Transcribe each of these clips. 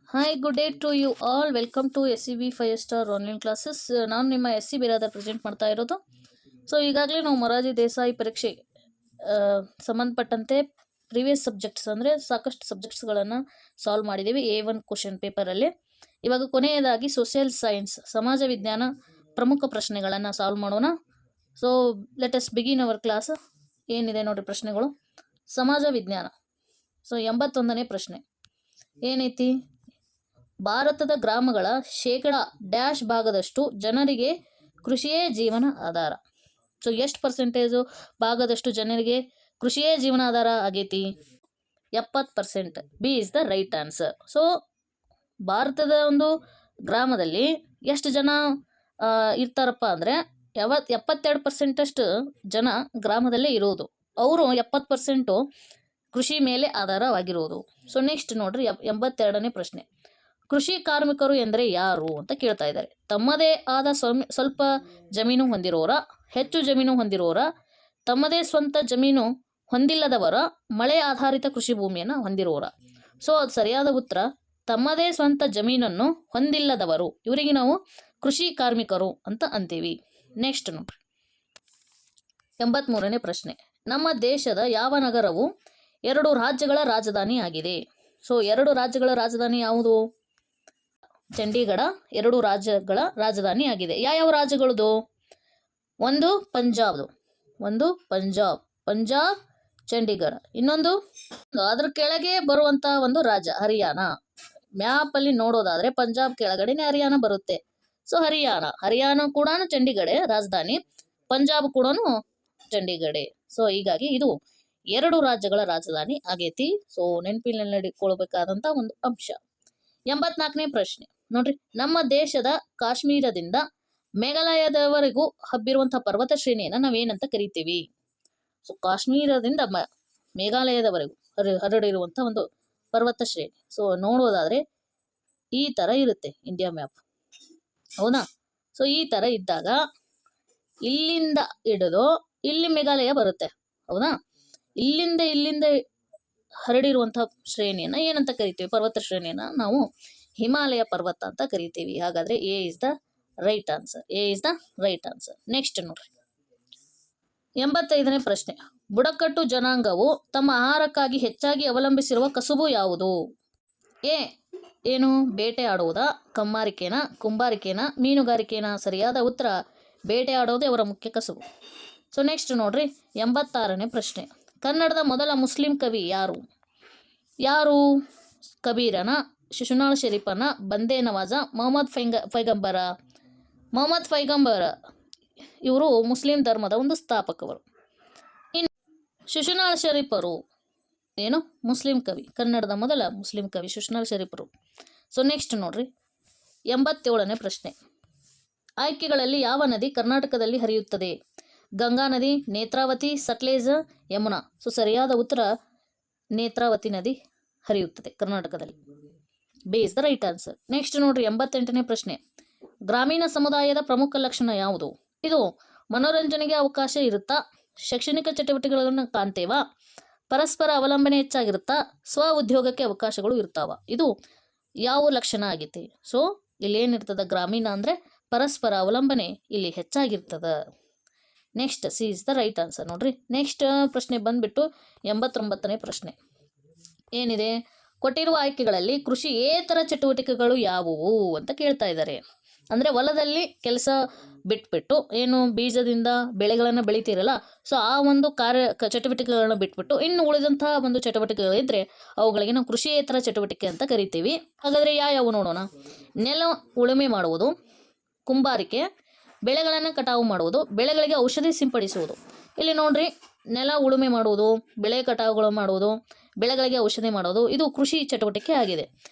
Hi, good day to you all. Welcome to SCB 5 star online classes. ನಾನು ನಿಮ್ಮ SC Biradar present ಮಾಡ್ತಾ ಇರೋದು. So ಈಗಾಗಲೇ ನಾವು ಮೊರಾರ್ಜಿ ದೇಸಾಯಿ ಪರೀಕ್ಷೆ ಸಂಬಂಧಪಟ್ಟಂತೆ ಪ್ರೀವಿಯಸ್ ಸಬ್ಜೆಕ್ಟ್ಸ್ ಅಂದರೆ ಸಾಕಷ್ಟು ಸಬ್ಜೆಕ್ಟ್ಸ್ಗಳನ್ನು ಸಾಲ್ವ್ ಮಾಡಿದ್ದೀವಿ A1 ಕ್ವಶನ್ ಪೇಪರಲ್ಲಿ. ಇವಾಗ ಕೊನೆಯದಾಗಿ ಸೋಷಿಯಲ್ ಸೈನ್ಸ್ ಸಮಾಜ ವಿಜ್ಞಾನ ಪ್ರಮುಖ ಪ್ರಶ್ನೆಗಳನ್ನು ಸಾಲ್ವ್ ಮಾಡೋಣ. So let us begin our class. ಏನಿದೆ ನೋಡಿರಿ ಪ್ರಶ್ನೆಗಳು. ಸಮಾಜ ವಿಜ್ಞಾನ. ಸೊ 81ನೇ ಪ್ರಶ್ನೆ ಏನೈತಿ? ಭಾರತದ ಗ್ರಾಮಗಳ ಶೇಕಡಾ ಡ್ಯಾಶ್ ಭಾಗದಷ್ಟು ಜನರಿಗೆ ಕೃಷಿಯೇ ಜೀವನ ಆಧಾರ. ಸೊ ಎಷ್ಟು ಪರ್ಸೆಂಟೇಜು ಭಾಗದಷ್ಟು ಜನರಿಗೆ ಕೃಷಿಯೇ ಜೀವನ ಆಧಾರ ಆಗೈತಿ? 70%. B is the right answer. So ಭಾರತದ ಒಂದು ಗ್ರಾಮದಲ್ಲಿ ಎಷ್ಟು ಜನ ಇರ್ತಾರಪ್ಪ ಅಂದರೆ 72% ಜನ ಗ್ರಾಮದಲ್ಲೇ ಇರೋದು. ಅವರು 70% ಕೃಷಿ ಮೇಲೆ ಆಧಾರವಾಗಿರೋದು. ಸೊ ನೆಕ್ಸ್ಟ್ ನೋಡ್ರಿ 82ನೇ ಪ್ರಶ್ನೆ. ಕೃಷಿ ಕಾರ್ಮಿಕರು ಎಂದರೆ ಯಾರು ಅಂತ ಕೇಳ್ತಾ ಇದ್ದಾರೆ. ತಮ್ಮದೇ ಆದ ಸ್ವಲ್ಪ ಜಮೀನು ಹೊಂದಿರೋರ, ಹೆಚ್ಚು ಜಮೀನು ಹೊಂದಿರೋರ, ತಮ್ಮದೇ ಸ್ವಂತ ಜಮೀನು ಹೊಂದಿಲ್ಲದವರ, ಮಳೆ ಆಧಾರಿತ ಕೃಷಿ ಭೂಮಿಯನ್ನು ಹೊಂದಿರೋರ. ಸೊ ಅದು ಸರಿಯಾದ ಉತ್ತರ ತಮ್ಮದೇ ಸ್ವಂತ ಜಮೀನನ್ನು ಹೊಂದಿಲ್ಲದವರು. ಇವರಿಗೆ ನಾವು ಕೃಷಿ ಕಾರ್ಮಿಕರು ಅಂತ ಅಂತೀವಿ. ನೆಕ್ಸ್ಟ್ ನೋಡ್ರಿ 83ನೇ ಪ್ರಶ್ನೆ. ನಮ್ಮ ದೇಶದ ಯಾವ ನಗರವು 2 ರಾಜ್ಯಗಳ ರಾಜಧಾನಿ ಆಗಿದೆ? ಸೊ 2 ರಾಜ್ಯಗಳ ರಾಜಧಾನಿ ಯಾವುದು? ಚಂಡೀಗಢ 2 ರಾಜ್ಯಗಳ ರಾಜಧಾನಿ ಆಗಿದೆ. ಯಾವ ರಾಜ್ಯಗಳದು? ಒಂದು ಪಂಜಾಬ್ ಚಂಡೀಗಢ. ಇನ್ನೊಂದು ಅದ್ರ ಕೆಳಗೆ ಬರುವಂತ ಒಂದು ರಾಜ್ಯ ಹರಿಯಾಣ. ಮ್ಯಾಪಲ್ಲಿ ನೋಡೋದಾದ್ರೆ ಪಂಜಾಬ್ ಕೆಳಗಡೆನೆ ಹರಿಯಾಣ ಬರುತ್ತೆ. ಸೊ ಹರಿಯಾಣ ಕೂಡ ಚಂಡೀಗಢ ರಾಜಧಾನಿ, ಪಂಜಾಬ್ ಕೂಡ ಚಂಡೀಗಢ. ಸೊ ಹೀಗಾಗಿ ಇದು 2 ರಾಜ್ಯಗಳ ರಾಜಧಾನಿ ಆಗೈತಿ. ಸೊ ನೆನಪಿನಲ್ಲಿಟ್ಕೊಳ್ಬೇಕಾದಂತ ಒಂದು ಅಂಶ. 84ನೇ ಪ್ರಶ್ನೆ ನೋಡ್ರಿ. ನಮ್ಮ ದೇಶದ ಕಾಶ್ಮೀರದಿಂದ ಮೇಘಾಲಯದವರೆಗೂ ಹಬ್ಬಿರುವಂತಹ ಪರ್ವತ ಶ್ರೇಣಿಯನ್ನು ನಾವೇನಂತ ಕರಿತೀವಿ? ಸೊ ಕಾಶ್ಮೀರದಿಂದ ಮೇಘಾಲಯದವರೆಗೂ ಹರಡಿರುವಂತಹ ಒಂದು ಪರ್ವತ ಶ್ರೇಣಿ. ಸೊ ನೋಡೋದಾದ್ರೆ ಈ ತರ ಇರುತ್ತೆ ಇಂಡಿಯಾ ಮ್ಯಾಪ್, ಹೌದಾ? ಸೊ ಈ ತರ ಇದ್ದಾಗ ಇಲ್ಲಿಂದ ಹಿಡಿದು ಇಲ್ಲಿ ಮೇಘಾಲಯ ಬರುತ್ತೆ, ಹೌದಾ? ಇಲ್ಲಿಂದ ಹರಡಿರುವಂತಹ ಶ್ರೇಣಿಯನ್ನ ಏನಂತ ಕರಿತೀವಿ? ಪರ್ವತ ಶ್ರೇಣಿಯನ್ನ ನಾವು ಹಿಮಾಲಯ ಪರ್ವತ ಅಂತ ಕರಿತೀವಿ. ಹಾಗಾದ್ರೆ A is the right answer. Next ನೋಡ್ರಿ 85ನೇ ಪ್ರಶ್ನೆ. ಬುಡಕಟ್ಟು ಜನಾಂಗವು ತಮ್ಮ ಆಹಾರಕ್ಕಾಗಿ ಹೆಚ್ಚಾಗಿ ಅವಲಂಬಿಸಿರುವ ಕಸುಬು ಯಾವುದು? ಎ ಏನು? ಬೇಟೆ ಆಡುವುದಾ, ಕಮ್ಮಾರಿಕೆನಾ, ಕುಂಬಾರಿಕೆನಾ, ಮೀನುಗಾರಿಕೆನಾ? ಸರಿಯಾದ ಉತ್ತರ ಬೇಟೆ ಆಡೋದೇ ಅವರ ಮುಖ್ಯ ಕಸುಬು. ಸೊ ನೆಕ್ಸ್ಟ್ ನೋಡ್ರಿ 86ನೇ ಪ್ರಶ್ನೆ. ಕನ್ನಡದ ಮೊದಲ ಮುಸ್ಲಿಂ ಕವಿ ಯಾರು? ಕಬೀರನ, ಶಿಶುನಾಳ ಶರೀಫನ, ಬಂದೇ ನವಾಜ, ಮೊಹಮ್ಮದ್ ಪೈಗಂಬರ. ಇವರು ಮುಸ್ಲಿಂ ಧರ್ಮದ ಒಂದು ಸ್ಥಾಪಕರು. ಇನ್ನು ಶಿಶುನಾಳ ಶರೀಫರು ಏನು? ಮುಸ್ಲಿಂ ಕವಿ. ಕನ್ನಡದ ಮೊದಲ ಮುಸ್ಲಿಂ ಕವಿ ಶಿಶುನಾಳ ಶರೀಫರು. ಸೊ ನೆಕ್ಸ್ಟ್ ನೋಡ್ರಿ 87ನೇ ಪ್ರಶ್ನೆ. ಆಯ್ಕೆಗಳಲ್ಲಿ ಯಾವ ನದಿ ಕರ್ನಾಟಕದಲ್ಲಿ ಹರಿಯುತ್ತದೆ? ಗಂಗಾ ನದಿ, ನೇತ್ರಾವತಿ, ಸಟ್ಲೇಜ್, ಯಮುನಾ. ಸೊ ಸರಿಯಾದ ಉತ್ತರ ನೇತ್ರಾವತಿ ನದಿ ಹರಿಯುತ್ತದೆ ಕರ್ನಾಟಕದಲ್ಲಿ. B is the right answer. Next ನೋಡ್ರಿ 88ನೇ ಪ್ರಶ್ನೆ. ಗ್ರಾಮೀಣ ಸಮುದಾಯದ ಪ್ರಮುಖ ಲಕ್ಷಣ ಯಾವುದು? ಇದು ಮನೋರಂಜನೆಗೆ ಅವಕಾಶ ಇರುತ್ತಾ, ಶೈಕ್ಷಣಿಕ ಚಟುವಟಿಕೆಗಳನ್ನು ಕಾಣ್ತೇವಾ, ಪರಸ್ಪರ ಅವಲಂಬನೆ ಹೆಚ್ಚಾಗಿರುತ್ತಾ, ಸ್ವ ಉದ್ಯೋಗಕ್ಕೆ ಅವಕಾಶಗಳು ಇರ್ತಾವ? ಇದು ಯಾವ ಲಕ್ಷಣ ಆಗೈತಿ? ಸೊ ಇಲ್ಲಿ ಏನಿರ್ತದ? ಗ್ರಾಮೀಣ ಅಂದ್ರೆ ಪರಸ್ಪರ ಅವಲಂಬನೆ ಇಲ್ಲಿ ಹೆಚ್ಚಾಗಿರ್ತದ. Next C is the right answer. ನೋಡ್ರಿ ನೆಕ್ಸ್ಟ್ ಪ್ರಶ್ನೆ ಬಂದ್ಬಿಟ್ಟು 89ನೇ ಪ್ರಶ್ನೆ ಏನಿದೆ? ಕೊಟ್ಟಿರುವ ಆಯ್ಕೆಗಳಲ್ಲಿ ಕೃಷಿಯೇತರ ಚಟುವಟಿಕೆಗಳು ಯಾವುವು ಅಂತ ಕೇಳ್ತಾ ಇದ್ದಾರೆ. ಅಂದ್ರೆ ಹೊಲದಲ್ಲಿ ಕೆಲಸ ಬಿಟ್ಬಿಟ್ಟು ಏನು ಬೀಜದಿಂದ ಬೆಳೆಗಳನ್ನು ಬೆಳಿತೀರಲ್ಲ, ಸೊ ಆ ಒಂದು ಚಟುವಟಿಕೆಗಳನ್ನ ಬಿಟ್ಬಿಟ್ಟು ಇನ್ನು ಉಳಿದಂತಹ ಒಂದು ಚಟುವಟಿಕೆಗಳಿದ್ರೆ ಅವುಗಳಿಗೆ ನಾವು ಕೃಷಿಯೇತರ ಚಟುವಟಿಕೆ ಅಂತ ಕರಿತೀವಿ. ಹಾಗಾದ್ರೆ ಯಾವ್ಯಾವು ನೋಡೋಣ. ನೆಲ ಉಳುಮೆ ಮಾಡುವುದು, ಕುಂಬಾರಿಕೆ, ಬೆಳೆಗಳನ್ನು ಕಟಾವು ಮಾಡುವುದು, ಬೆಳೆಗಳಿಗೆ ಔಷಧಿ ಸಿಂಪಡಿಸುವುದು. ಇಲ್ಲಿ ನೋಡ್ರಿ ನೆಲ ಉಳುಮೆ ಮಾಡುವುದು, ಬೆಳೆ ಕಟಾವುಗಳು ಮಾಡುವುದು, ಬೆಳೆಗಳಿಗೆ ಔಷಧಿ ಮಾಡೋದು, ಇದು ಕೃಷಿ ಚಟುವಟಿಕೆ ಆಗಿದೆ.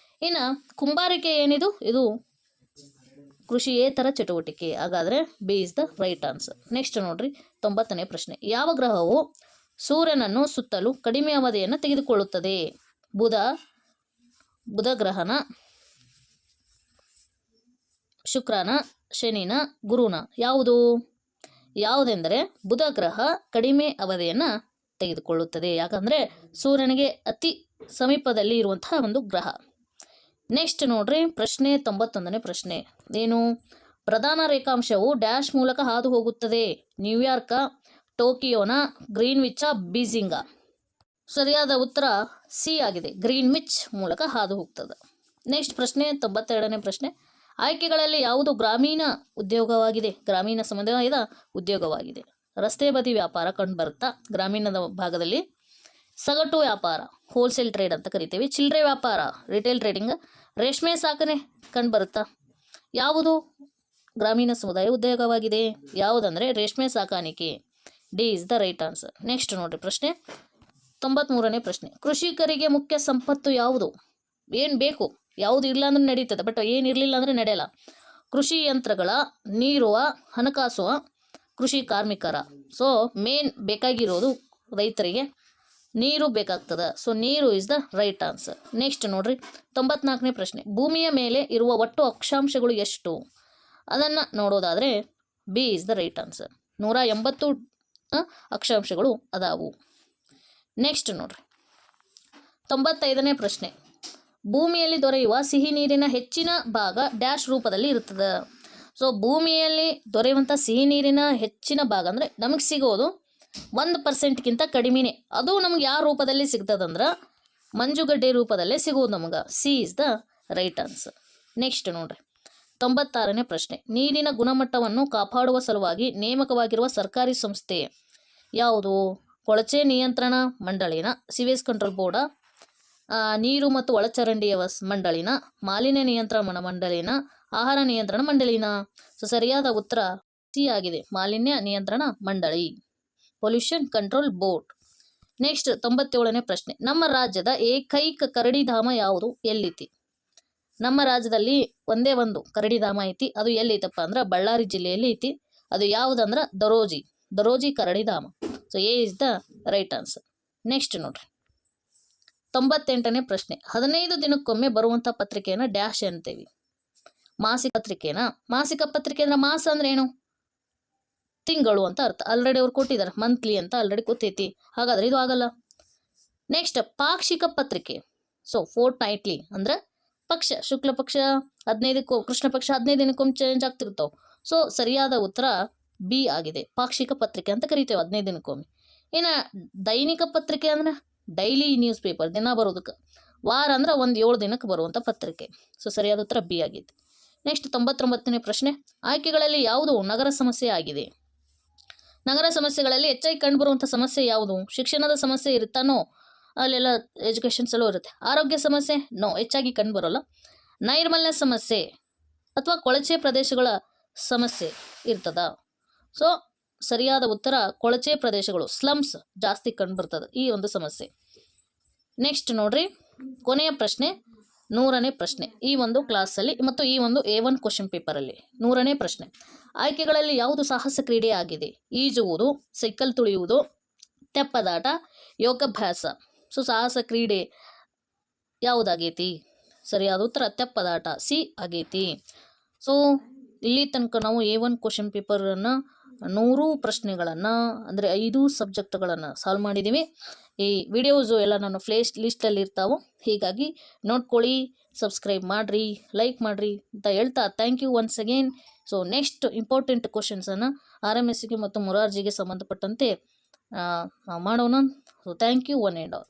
ಇನ್ನು ಕುಂಬಾರಿಕೆ ಏನಿದು? ಇದು ಕೃಷಿಯೇತರ ಚಟುವಟಿಕೆ. ಹಾಗಾದ್ರೆ B is the right answer. Next ನೋಡ್ರಿ 90ನೇ ಪ್ರಶ್ನೆ. ಯಾವ ಗ್ರಹವು ಸೂರ್ಯನನ್ನು ಸುತ್ತಲೂ ಕಡಿಮೆ ಅವಧಿಯನ್ನು ತೆಗೆದುಕೊಳ್ಳುತ್ತದೆ? ಬುಧ ಗ್ರಹನ, ಶುಕ್ರನ, ಶನಿನ, ಗುರುನ? ಯಾವುದೆಂದರೆ ಬುಧ ಗ್ರಹ ಕಡಿಮೆ ಅವಧಿಯನ್ನು ತೆಗೆದುಕೊಳ್ಳುತ್ತದೆ. ಯಾಕಂದ್ರೆ ಸೂರ್ಯನಿಗೆ ಅತಿ ಸಮೀಪದಲ್ಲಿ ಇರುವಂತಹ ಒಂದು ಗ್ರಹ. ನೆಕ್ಸ್ಟ್ ನೋಡ್ರಿ ಪ್ರಶ್ನೆ 91ನೇ ಪ್ರಶ್ನೆ ಏನು? ಪ್ರಧಾನ ರೇಖಾಂಶವು ಡ್ಯಾಶ್ ಮೂಲಕ ಹಾದು ಹೋಗುತ್ತದೆ. New York, ಟೋಕಿಯೋನ, Greenwich, ಬೀಜಿಂಗ? ಸರಿಯಾದ ಉತ್ತರ ಸಿ ಆಗಿದೆ, ಗ್ರೀನ್ವಿಚ್ ಮೂಲಕ ಹಾದು ಹೋಗ್ತದೆ. ನೆಕ್ಸ್ಟ್ ಪ್ರಶ್ನೆ 92ನೇ ಪ್ರಶ್ನೆ ಆಯ್ಕೆಗಳಲ್ಲಿ ಯಾವುದು ಗ್ರಾಮೀಣ ಉದ್ಯೋಗವಾಗಿದೆ? ಗ್ರಾಮೀಣ ಸಮುದಾಯದ ಉದ್ಯೋಗವಾಗಿದೆ. ರಸ್ತೆ ಬದಿ ವ್ಯಾಪಾರ ಕಂಡುಬರುತ್ತಾ ಗ್ರಾಮೀಣದ ಭಾಗದಲ್ಲಿ? ಸಗಟು ವ್ಯಾಪಾರ ಹೋಲ್ಸೇಲ್ ಟ್ರೇಡ್ ಅಂತ ಕರಿತೀವಿ. ಚಿಲ್ಲರೆ ವ್ಯಾಪಾರ ರಿಟೇಲ್ ಟ್ರೇಡಿಂಗ್. ರೇಷ್ಮೆ ಸಾಕಣೆ ಕಂಡುಬರುತ್ತಾ? ಯಾವುದು ಗ್ರಾಮೀಣ ಸಮುದಾಯ ಉದ್ಯೋಗವಾಗಿದೆ? ಯಾವುದಂದರೆ ರೇಷ್ಮೆ ಸಾಕಾಣಿಕೆ. D is the right answer. Next ನೋಡ್ರಿ ಪ್ರಶ್ನೆ 93ನೇ ಪ್ರಶ್ನೆ ಕೃಷಿಕರಿಗೆ ಮುಖ್ಯ ಸಂಪತ್ತು ಯಾವುದು? ಏನು ಬೇಕು, ಯಾವುದು ಇಲ್ಲ ಅಂದ್ರೆ ನಡೀತದೆ, ಬಟ್ ಏನಿರಲಿಲ್ಲ ಅಂದರೆ ನಡೆಯಲ್ಲ. ಕೃಷಿ ಯಂತ್ರಗಳ, ನೀರುವ, ಹಣಕಾಸುವ, ಕೃಷಿ ಕಾರ್ಮಿಕರ? ಸೊ ಮೇನ್ ಬೇಕಾಗಿರೋದು ರೈತರಿಗೆ ನೀರು ಬೇಕಾಗ್ತದೆ. ಸೊ ನೀರು is the right answer. Next ನೋಡ್ರಿ 94ನೇ ಪ್ರಶ್ನೆ ಭೂಮಿಯ ಮೇಲೆ ಇರುವ ಒಟ್ಟು ಅಕ್ಷಾಂಶಗಳು ಎಷ್ಟು? ಅದನ್ನು ನೋಡೋದಾದರೆ B is the right answer. 180 ಅಕ್ಷಾಂಶಗಳು ಅದಾವು. ನೆಕ್ಸ್ಟ್ ನೋಡ್ರಿ 95ನೇ ಪ್ರಶ್ನೆ ಭೂಮಿಯಲ್ಲಿ ದೊರೆಯುವ ಸಿಹಿ ನೀರಿನ ಹೆಚ್ಚಿನ ಭಾಗ ಡ್ಯಾಶ್ ರೂಪದಲ್ಲಿ ಇರ್ತದೆ. ಸೊ ಭೂಮಿಯಲ್ಲಿ ದೊರೆಯುವಂಥ ಸಿಹಿ ನೀರಿನ ಹೆಚ್ಚಿನ ಭಾಗ ಅಂದರೆ ನಮಗೆ ಸಿಗೋದು 1%ಗಿಂತ ಕಡಿಮೆನೇ. ಅದು ನಮ್ಗೆ ಯಾವ ರೂಪದಲ್ಲಿ ಸಿಗ್ತದಂದ್ರೆ ಮಂಜುಗಡ್ಡೆ ರೂಪದಲ್ಲೇ ಸಿಗೋದು ನಮಗೆ. C is the right answer. Next ನೋಡ್ರಿ 96ನೇ ಪ್ರಶ್ನೆ ನೀರಿನ ಗುಣಮಟ್ಟವನ್ನು ಕಾಪಾಡುವ ಸಲುವಾಗಿ ನೇಮಕವಾಗಿರುವ ಸರ್ಕಾರಿ ಸಂಸ್ಥೆ ಯಾವುದು? ಕೊಳಚೆ ನಿಯಂತ್ರಣ ಮಂಡಳಿನ, ಸಿವೇಜ್ ಕಂಟ್ರೋಲ್ ಬೋರ್ಡ, ನೀರು ಮತ್ತು ಒಳಚರಂಡಿ ಮಂಡಳಿನ, ಮಾಲಿನ್ಯ ನಿಯಂತ್ರಣ ಮಂಡಳಿನ, ಆಹಾರ ನಿಯಂತ್ರಣ ಮಂಡಳಿನ? ಸೊ ಸರಿಯಾದ ಉತ್ತರ ಸಿ ಆಗಿದೆ, ಮಾಲಿನ್ಯ ನಿಯಂತ್ರಣ ಮಂಡಳಿ, ಪೊಲ್ಯೂಷನ್ ಕಂಟ್ರೋಲ್ ಬೋರ್ಡ್. ನೆಕ್ಸ್ಟ್ 97ನೇ ಪ್ರಶ್ನೆ ನಮ್ಮ ರಾಜ್ಯದ ಏಕೈಕ ಕರಡಿಧಾಮ ಯಾವುದು? ಎಲ್ಲಿತಿ? ನಮ್ಮ ರಾಜ್ಯದಲ್ಲಿ ಒಂದೇ ಒಂದು ಕರಡಿಧಾಮ ಐತಿ. ಅದು ಎಲ್ಲಿತಪ್ಪ ಅಂದ್ರೆ ಬಳ್ಳಾರಿ ಜಿಲ್ಲೆಯಲ್ಲಿ ಐತಿ. ಅದು ಯಾವುದಂದ್ರೆ ದರೋಜಿ ಕರಡಿಧಾಮ. So A is the right answer. Next ನೋಡ್ರಿ 98ನೇ ಪ್ರಶ್ನೆ 15 ದಿನಕ್ಕೊಮ್ಮೆ ಬರುವಂಥ ಪತ್ರಿಕೆಯನ್ನು ಡ್ಯಾಶ್ ಅಂತೀವಿ. ಮಾಸಿಕ ಪತ್ರಿಕೆನ? ಮಾಸಿಕ ಪತ್ರಿಕೆ ಅಂದ್ರೆ ಮಾಸ ಅಂದ್ರೆ ಏನು? ತಿಂಗಳು ಅಂತ ಅರ್ಥ. ಆಲ್ರೆಡಿ ಅವ್ರು ಕೊಟ್ಟಿದ್ದಾರೆ, ಮಂತ್ಲಿ ಅಂತ ಆಲ್ರೆಡಿ ಗೊತ್ತೈತಿ, ಹಾಗಾದ್ರೆ ಇದು ಆಗಲ್ಲ. ನೆಕ್ಸ್ಟ್ ಪಾಕ್ಷಿಕ ಪತ್ರಿಕೆ. ಸೊ ಫೋರ್ಟ್ ನೈಟ್ಲಿ ಅಂದ್ರೆ ಪಕ್ಷ, ಶುಕ್ಲ ಪಕ್ಷ 15 ಕೃಷ್ಣ ಪಕ್ಷ 15 ದಿನಕ್ಕೊಮ್ಮೆ ಚೇಂಜ್ ಆಗ್ತಿರ್ತಾವೆ. ಸೊ ಸರಿಯಾದ ಉತ್ತರ ಬಿ ಆಗಿದೆ, ಪಾಕ್ಷಿಕ ಪತ್ರಿಕೆ ಅಂತ ಕರಿತೇವೆ 15 ದಿನಕ್ಕೊಮ್ಮೆ. ಇನ್ನು ದೈನಿಕ ಪತ್ರಿಕೆ ಅಂದ್ರೆ ಡೈಲಿ ನ್ಯೂಸ್ ಪೇಪರ್, ದಿನ ಬರೋದಕ್ಕೆ. ವಾರ ಅಂದ್ರೆ ಒಂದು 7 ದಿನಕ್ಕೆ ಬರುವಂಥ ಪತ್ರಿಕೆ. ಸೊ ಸರಿಯಾದ ಉತ್ತರ ಬಿ ಆಗಿದೆ. ನೆಕ್ಸ್ಟ್ 99ನೇ ಪ್ರಶ್ನೆ ಆಯ್ಕೆಗಳಲ್ಲಿ ಯಾವುದು ನಗರ ಸಮಸ್ಯೆ ಆಗಿದೆ? ನಗರ ಸಮಸ್ಯೆಗಳಲ್ಲಿ ಹೆಚ್ಚಾಗಿ ಕಂಡುಬರುವಂಥ ಸಮಸ್ಯೆ ಯಾವುದು? ಶಿಕ್ಷಣದ ಸಮಸ್ಯೆ ಇರುತ್ತಾನೋ? ಅಲ್ಲೆಲ್ಲ ಎಜುಕೇಷನ್ಸ್ ಎಲ್ಲೂ ಇರುತ್ತೆ. ಆರೋಗ್ಯ ಸಮಸ್ಯೆ ನೋ, ಹೆಚ್ಚಾಗಿ ಕಂಡುಬರೋಲ್ಲ. ನೈರ್ಮಲ್ಯ ಸಮಸ್ಯೆ ಅಥವಾ ಕೊಳಚೆ ಪ್ರದೇಶಗಳ ಸಮಸ್ಯೆ ಇರ್ತದ? ಸೊ ಸರಿಯಾದ ಉತ್ತರ ಕೊಳಚೆ ಪ್ರದೇಶಗಳು, ಸ್ಲಮ್ಸ್ ಜಾಸ್ತಿ ಕಂಡುಬರ್ತದೆ ಈ ಒಂದು ಸಮಸ್ಯೆ. ನೆಕ್ಸ್ಟ್ ನೋಡ್ರಿ ಕೊನೆಯ ಪ್ರಶ್ನೆ 100ನೇ ಪ್ರಶ್ನೆ ಈ ಒಂದು ಕ್ಲಾಸಲ್ಲಿ ಮತ್ತು ಈ ಒಂದು A1 ಕ್ವಶನ್ ಪೇಪರಲ್ಲಿ 100ನೇ ಪ್ರಶ್ನೆ ಆಯ್ಕೆಗಳಲ್ಲಿ ಯಾವುದು ಸಾಹಸ ಕ್ರೀಡೆ ಆಗಿದೆ? ಈಜುವುದು, ಸೈಕಲ್ ತುಳಿಯುವುದು, ತೆಪ್ಪದಾಟ, ಯೋಗಾಭ್ಯಾಸ? ಸೊ ಸಾಹಸ ಕ್ರೀಡೆ ಯಾವುದಾಗೈತಿ? ಸರಿಯಾದ ಉತ್ತರ ತೆಪ್ಪದಾಟ, ಸಿ ಆಗೈತಿ. ಸೊ ಇಲ್ಲಿ ತನಕ ನಾವು A1 ಕ್ವಶನ್ ಪೇಪರನ್ನು 100 ಪ್ರಶ್ನೆಗಳನ್ನು ಅಂದರೆ 5 ಸಬ್ಜೆಕ್ಟ್ಗಳನ್ನು ಸಾಲ್ವ್ ಮಾಡಿದ್ದೀವಿ. ಈ ವಿಡಿಯೋಸು ಎಲ್ಲ ನನ್ನ ಲಿಸ್ಟಲ್ಲಿ ಇರ್ತಾವೆ, ಹೀಗಾಗಿ ನೋಡ್ಕೊಳ್ಳಿ, ಸಬ್ಸ್ಕ್ರೈಬ್ ಮಾಡಿರಿ, ಲೈಕ್ ಮಾಡಿರಿ ಅಂತ ಹೇಳ್ತಾ thank you once again. So next important ಕ್ವಶನ್ಸನ್ನು RMSಗೆ ಮತ್ತು ಮೊರಾರ್ಜಿಗೆ ಸಂಬಂಧಪಟ್ಟಂತೆ ಮಾಡೋಣ. So thank you one and all.